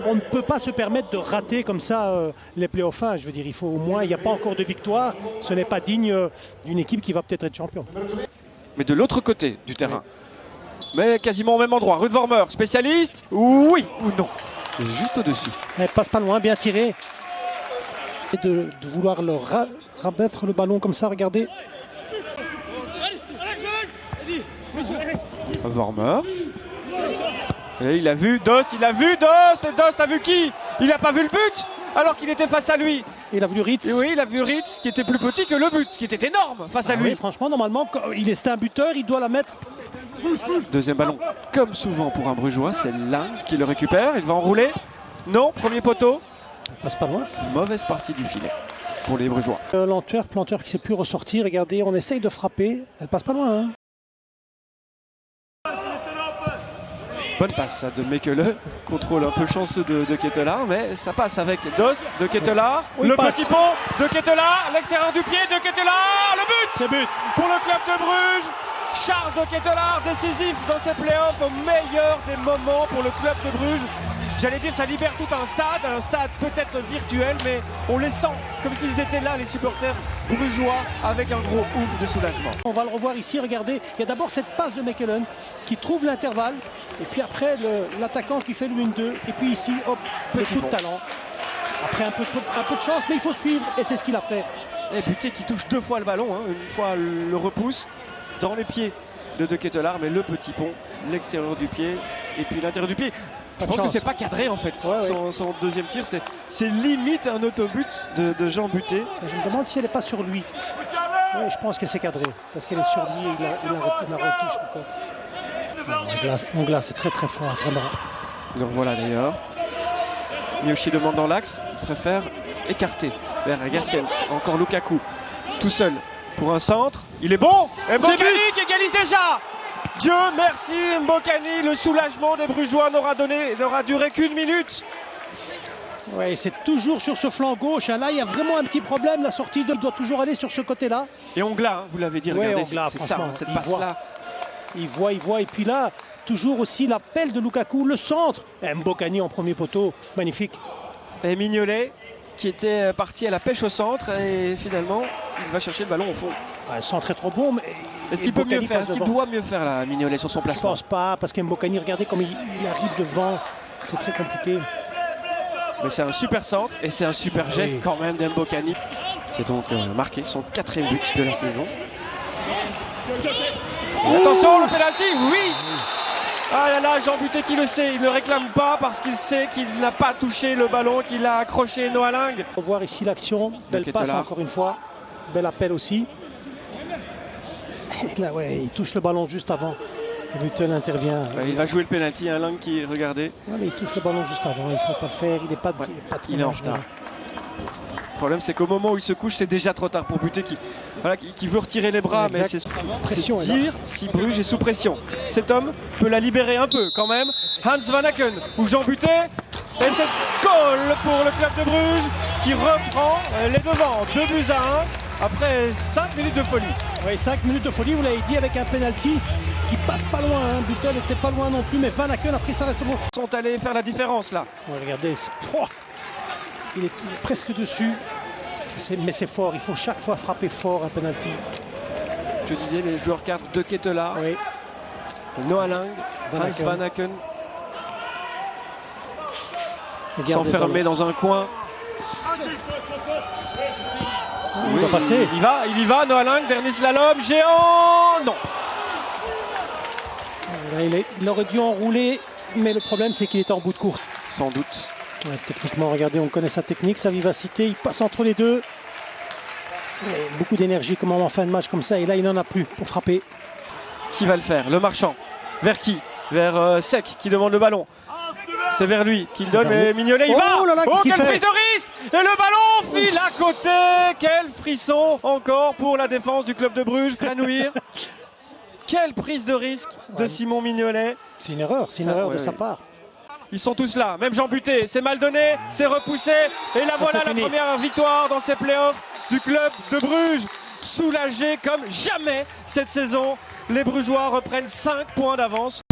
on ne peut pas se permettre de rater comme ça les playoffs. Je veux dire, il faut au moins, il n'y a pas encore de victoire. Ce n'est pas digne d'une équipe qui va peut-être être champion. Mais de l'autre côté du terrain. Mais quasiment au même endroit. Ruud Vormer, spécialiste. Oui ou non? Juste au-dessus. Elle passe pas loin, bien tiré. Et de vouloir rabattre le ballon comme ça, regardez. Vormer. Et il a vu Dost, il a vu Dost. Et Dost a vu qui? Il n'a pas vu le but alors qu'il était face à lui. Il a vu Ritz. Et oui, il a vu Ritz qui était plus petit que le but, qui était énorme face à lui. Oui, franchement, normalement, c'est un buteur, il doit la mettre. Deuxième ballon, comme souvent pour un Brugeois, c'est Lang qui le récupère. Il va enrouler. Non, premier poteau. Il passe pas loin. Mauvaise partie du filet pour les Brugeois. Planteur qui ne sait plus ressortir. Regardez, on essaye de frapper. Elle passe pas loin. Bonne passe de Mekele. Contrôle un peu chanceux de Ketelaar, mais ça passe avec Dost de Ketelaar. Le petit pont de Ketelaar. L'extérieur du pied de Ketelaar. Le but! C'est but pour le club de Bruges. Charles de Ketelaar, décisif dans ces playoffs au meilleur des moments pour le club de Bruges. J'allais dire, ça libère tout un stade peut-être virtuel, mais on les sent comme s'ils étaient là, les supporters brugeois, avec un gros ouf de soulagement. On va le revoir ici, regardez, il y a d'abord cette passe de Mekelen qui trouve l'intervalle, et puis après l'attaquant qui fait le 1-2, et puis ici, hop, le coup de talent. Après un peu de chance, mais il faut suivre, et c'est ce qu'il a fait. Et Buté qui touche 2 fois le ballon, une fois le repousse dans les pieds de Ketelaar, mais le petit pont, l'extérieur du pied, et puis l'intérieur du pied. Je pense que c'est pas cadré en fait. Son deuxième tir, c'est limite un autobut de Jean Buté. Je me demande si elle n'est pas sur lui. Oui, je pense que c'est cadré, parce qu'elle est sur lui et il la retouche encore. En glace, c'est très très fort, vraiment. Le revoilà d'ailleurs. Miyoshi demande dans l'axe, il préfère écarter vers Gerkens. Encore Lukaku, tout seul pour un centre. Il est bon. Et Mbokani qui égalise déjà. Dieu merci Mbokani, le soulagement des Brugeois n'aura duré qu'une minute. Oui, c'est toujours sur ce flanc gauche. Là, il y a vraiment un petit problème. La sortie doit toujours aller sur ce côté-là. Et Ongla, vous l'avez dit, regardez, c'est ça, cette passe-là. Il voit. Et puis là, toujours aussi l'appel de Lukaku, le centre. Et Mbokani en premier poteau, magnifique. Et Mignolet, qui était parti à la pêche au centre, et finalement, il va chercher le ballon au fond. Le centre est trop bon, mais... Est-ce qu'il peut mieux faire? Est-ce qu'il doit mieux faire là, Mignolet, sur son placement? Je pense pas, parce qu'Mbokani, regardez comme il arrive devant. C'est très compliqué. Mais c'est un super centre et c'est un super geste quand même d'Mbokani. C'est donc marqué son 4e but de la saison. Attention, le pénalty, oui. Ah là là, Jean Buté qui le sait, il ne réclame pas parce qu'il sait qu'il n'a pas touché le ballon, qu'il a accroché Noah Lang. On va voir ici l'action, belle passe encore une fois, bel appel aussi. Et là, il touche le ballon juste avant. Button intervient. Il va jouer le pénalty, Lang qui, regardez. Mais il touche le ballon juste avant, il ne faut pas le faire, il n'est pas très il est en retard. Le problème c'est qu'au moment où il se couche, c'est déjà trop tard pour Buté qui veut retirer les bras, mais c'est dire si Bruges est sous pression. Cet homme peut la libérer un peu quand même. Hans Van Aken ou Jean Buté. Et c'est goal pour le club de Bruges qui reprend les devants. 2-1 après 5 minutes de folie. Oui, 5 minutes de folie, vous l'avez dit, avec un penalty qui passe pas loin. Button n'était pas loin non plus, mais Van Aken a pris sa réception. Ils sont allés faire la différence là. Regardez, il est presque dessus. Mais c'est fort, il faut chaque fois frapper fort un penalty. Je disais les joueurs 4 de Ketelaar, Noah Lang, Hans Van Aken. S'enfermer dans un coin. Il va passer. Il y va, Noah Lang, dernier slalom, géant. Non. Il aurait dû enrouler, mais le problème c'est qu'il était en bout de course. Sans doute. Techniquement, regardez, on connaît sa technique, sa vivacité, il passe entre les deux. Beaucoup d'énergie comme en fin de match comme ça, et là il n'en a plus pour frapper. Qui va le faire? Le marchand. Vers qui? Vers Sec qui demande le ballon. C'est vers lui qu'il donne, mais Mignolet il va. Quelle prise de risque! Et le ballon file à côté. Quel frisson encore pour la défense du club de Bruges. Granouir. Quelle prise de risque de Simon Mignolet. C'est une erreur, de sa part. Ils sont tous là, même Jean Buté, c'est mal donné, c'est repoussé. Et là voilà la première victoire dans ces playoffs du club de Bruges. Soulagé comme jamais cette saison. Les Brugeois reprennent 5 points d'avance